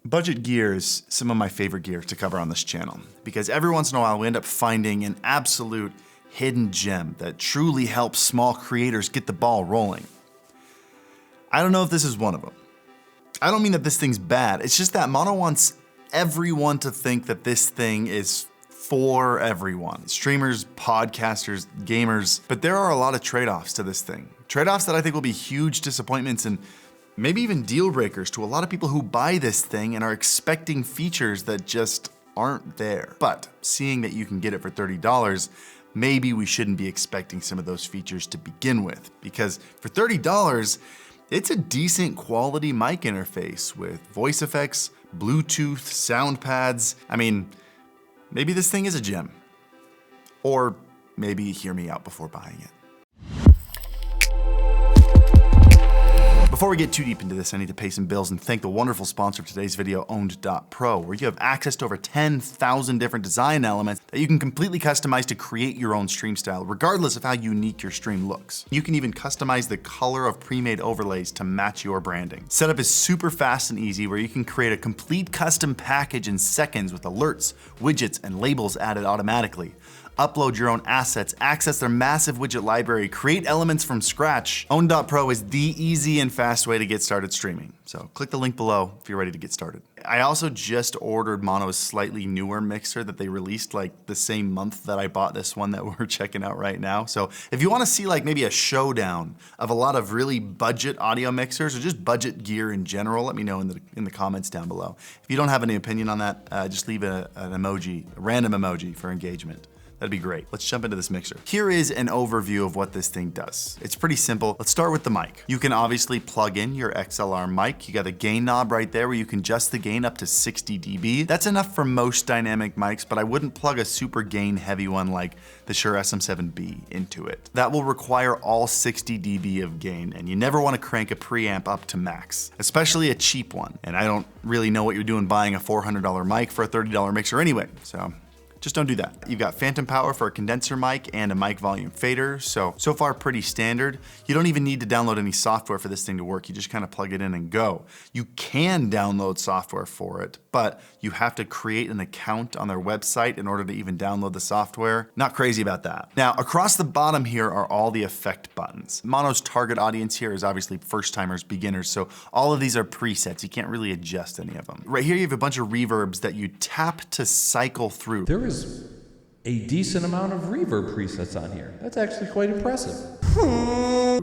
Budget gear is some of my favorite gear to cover on this channel because every once in a while we end up finding an absolute hidden gem that truly helps small creators get the ball rolling. I don't know if this is one of them. I don't mean that this thing's bad, it's just that Mono wants everyone to think that this thing is for everyone. Streamers, podcasters, gamers, but there are a lot of trade-offs to this thing. Trade-offs that I think will be huge disappointments and maybe even deal breakers to a lot of people who buy this thing and are expecting features that just aren't there. But seeing that you can get it for $30, maybe we shouldn't be expecting some of those features to begin with, because for $30, it's a decent quality mic interface with voice effects, Bluetooth, sound pads. I mean, maybe this thing is a gem. Or maybe hear me out before buying it. Before we get too deep into this, I need to pay some bills and thank the wonderful sponsor of today's video, Owned.pro, where you have access to over 10,000 different design elements that you can completely customize to create your own stream style, regardless of how unique your stream looks. You can even customize the color of pre-made overlays to match your branding. Setup is super fast and easy, where you can create a complete custom package in seconds with alerts, widgets, and labels added automatically. Upload your own assets, access their massive widget library, create elements from scratch. Own.pro is the easy and fast way to get started streaming. So click the link below if you're ready to get started. I also just ordered Mono's slightly newer mixer that they released like the same month that I bought this one that we're checking out right now. So if you want to see like maybe a showdown of a lot of really budget audio mixers or just budget gear in general, let me know in the comments down below. If you don't have any opinion on that, just leave an emoji, a random emoji for engagement. That'd be great. Let's jump into this mixer. Here is an overview of what this thing does. It's pretty simple. Let's start with the mic. You can obviously plug in your XLR mic. You got a gain knob right there where you can adjust the gain up to 60 dB. That's enough for most dynamic mics, but I wouldn't plug a super gain heavy one like the Shure SM7B into it. That will require all 60 dB of gain, and you never want to crank a preamp up to max, especially a cheap one. And I don't really know what you're doing buying a $400 mic for a $30 mixer anyway, so just don't do that. You've got phantom power for a condenser mic and a mic volume fader, so far pretty standard. You don't even need to download any software for this thing to work. You just kind of plug it in and go. You can download software for it, but you have to create an account on their website in order to even download the software. Not crazy about that. Now, across the bottom here are all the effect buttons. Mono's target audience here is obviously first timers, beginners, so all of these are presets. You can't really adjust any of them. Right here you have a bunch of reverbs that you tap to cycle through. There is a decent amount of reverb presets on here. That's actually quite impressive.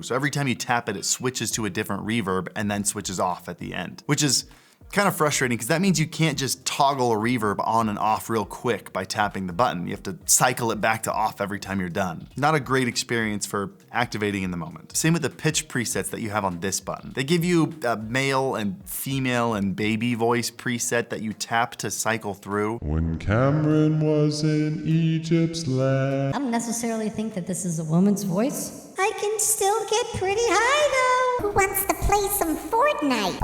So every time you tap it, it switches to a different reverb and then switches off at the end, which is kind of frustrating because that means you can't just toggle a reverb on and off real quick by tapping the button. You have to cycle it back to off every time you're done. Not a great experience for activating in the moment. Same with the pitch presets that you have on this button. They give you a male and female and baby voice preset that you tap to cycle through. When Cameron was in Egypt's land. I don't necessarily think that this is a woman's voice. I can still get pretty high though. Who wants to play some Fortnite?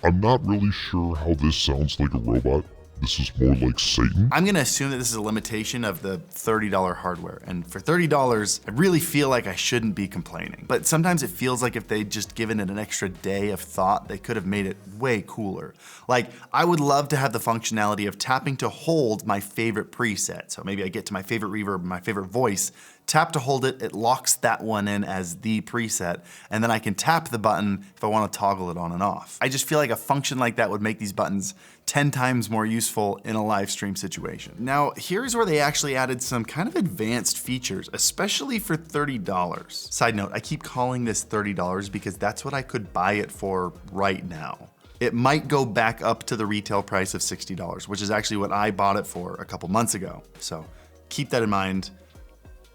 I'm not really sure how this sounds like a robot. This is more like Satan. I'm gonna assume that this is a limitation of the $30 hardware. And for $30, I really feel like I shouldn't be complaining. But sometimes it feels like if they'd just given it an extra day of thought, they could have made it way cooler. Like, I would love to have the functionality of tapping to hold my favorite preset. So maybe I get to my favorite reverb, my favorite voice, tap to hold it, it locks that one in as the preset, and then I can tap the button if I want to toggle it on and off. I just feel like a function like that would make these buttons 10 times more useful in a live stream situation. Now, here's where they actually added some kind of advanced features, especially for $30. Side note, I keep calling this $30 because that's what I could buy it for right now. It might go back up to the retail price of $60, which is actually what I bought it for a couple months ago. So keep that in mind.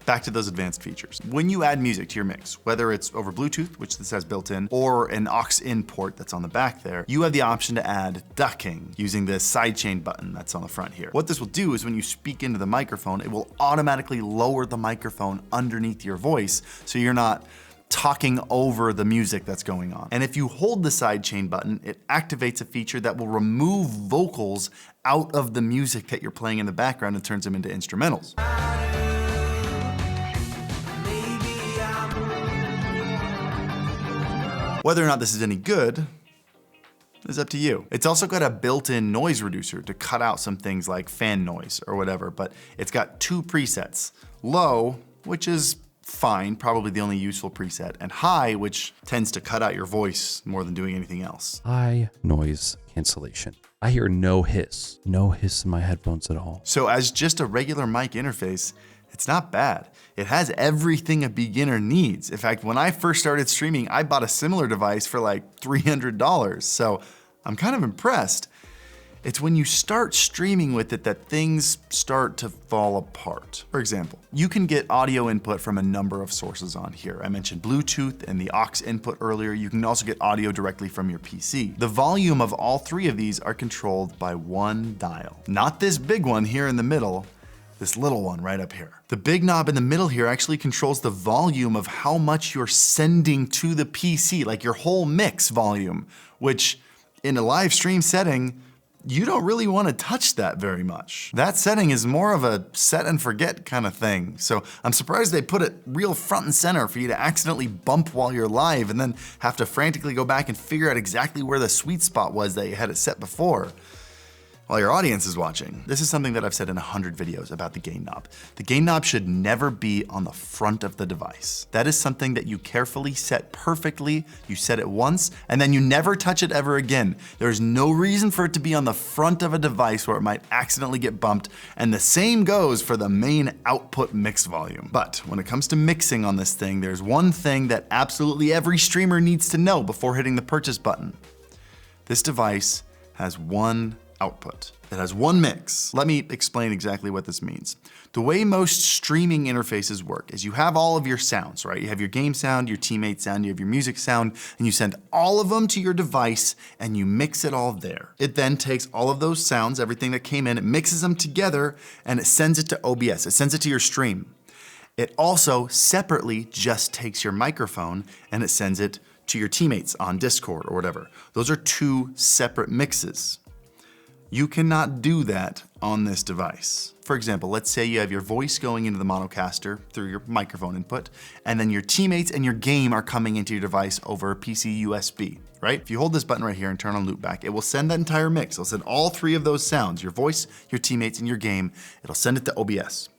Back to those advanced features. When you add music to your mix, whether it's over Bluetooth, which this has built in, or an aux-in port that's on the back there, you have the option to add ducking using the sidechain button that's on the front here. What this will do is when you speak into the microphone, it will automatically lower the microphone underneath your voice so you're not talking over the music that's going on. And if you hold the sidechain button, it activates a feature that will remove vocals out of the music that you're playing in the background and turns them into instrumentals. Whether or not this is any good, It's up to you. It's also got a built-in noise reducer to cut out some things like fan noise or whatever, but it's got 2 presets. Low, which is fine, probably the only useful preset, and high, which tends to cut out your voice more than doing anything else. High noise cancellation. I hear no hiss in my headphones at all. So as just a regular mic interface, it's not bad. It has everything a beginner needs. In fact, when I first started streaming, I bought a similar device for like $300, so I'm kind of impressed. It's when you start streaming with it that things start to fall apart. For example, you can get audio input from a number of sources on here. I mentioned Bluetooth and the aux input earlier. You can also get audio directly from your PC. The volume of all 3 of these are controlled by one dial. Not this big one here in the middle, this little one right up here. The big knob in the middle here actually controls the volume of how much you're sending to the PC, like your whole mix volume, which in a live stream setting, you don't really want to touch that very much. That setting is more of a set and forget kind of thing. So I'm surprised they put it real front and center for you to accidentally bump while you're live and then have to frantically go back and figure out exactly where the sweet spot was that you had it set before while your audience is watching. This is something that I've said in 100 videos about the gain knob. The gain knob should never be on the front of the device. That is something that you carefully set perfectly. You set it once, and then you never touch it ever again. There's no reason for it to be on the front of a device where it might accidentally get bumped, and the same goes for the main output mix volume. But when it comes to mixing on this thing, there's one thing that absolutely every streamer needs to know before hitting the purchase button. This device has one output. It has one mix. Let me explain exactly what this means. The way most streaming interfaces work is you have all of your sounds, right? You have your game sound, your teammate sound, you have your music sound, and you send all of them to your device and you mix it all there. It then takes all of those sounds, everything that came in, it mixes them together and it sends it to OBS. It sends it to your stream. It also separately just takes your microphone and it sends it to your teammates on Discord or whatever. Those are 2 separate mixes. You cannot do that on this device. For example, let's say you have your voice going into the Maonocaster through your microphone input, and then your teammates and your game are coming into your device over PC USB, right? If you hold this button right here and turn on loopback, it will send that entire mix. It'll send all 3 of those sounds, your voice, your teammates, and your game. It'll send it to OBS.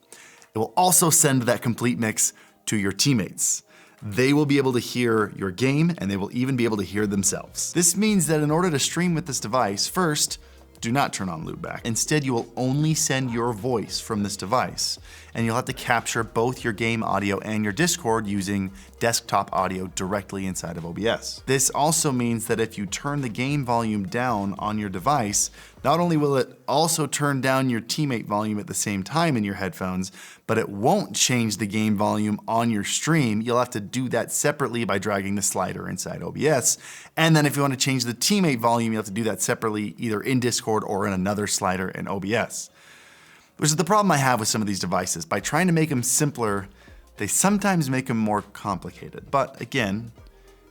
It will also send that complete mix to your teammates. They will be able to hear your game, and they will even be able to hear themselves. This means that in order to stream with this device, first, do not turn on loopback. Instead, you will only send your voice from this device, and you'll have to capture both your game audio and your Discord using desktop audio directly inside of OBS. This also means that if you turn the game volume down on your device, not only will it also turn down your teammate volume at the same time in your headphones, but it won't change the game volume on your stream. You'll have to do that separately by dragging the slider inside OBS. And then if you want to change the teammate volume, you have to do that separately either in Discord or in another slider in OBS. Which is the problem I have with some of these devices. By trying to make them simpler, they sometimes make them more complicated. But again,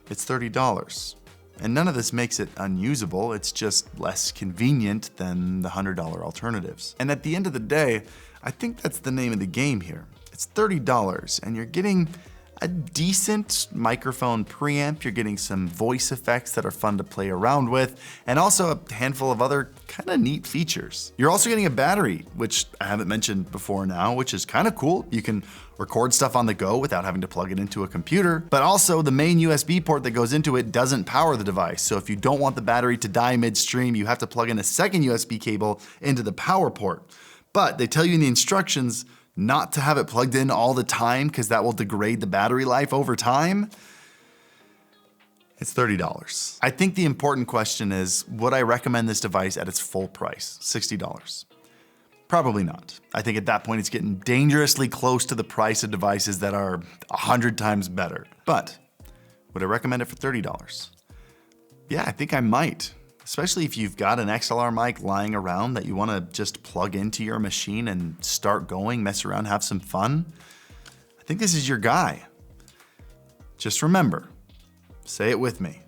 it's $30. And none of this makes it unusable, it's just less convenient than the $100 alternatives. And at the end of the day, I think that's the name of the game here. It's $30 and you're getting a decent microphone preamp, you're getting some voice effects that are fun to play around with, and also a handful of other kind of neat features. You're also getting a battery, which I haven't mentioned before now, which is kind of cool. You can record stuff on the go without having to plug it into a computer, but also the main USB port that goes into it doesn't power the device. So if you don't want the battery to die midstream, you have to plug in a second USB cable into the power port. But they tell you in the instructions not to have it plugged in all the time because that will degrade the battery life over time. It's $30. I think the important question is, would I recommend this device at its full price, $60? Probably not. I think at that point it's getting dangerously close to the price of devices that are 100 times better. But would I recommend it for $30? Yeah, I think I might. Especially if you've got an XLR mic lying around that you want to just plug into your machine and start going, mess around, have some fun. I think this is your guy. Just remember, say it with me.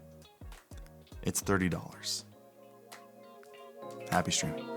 It's $30. Happy streaming.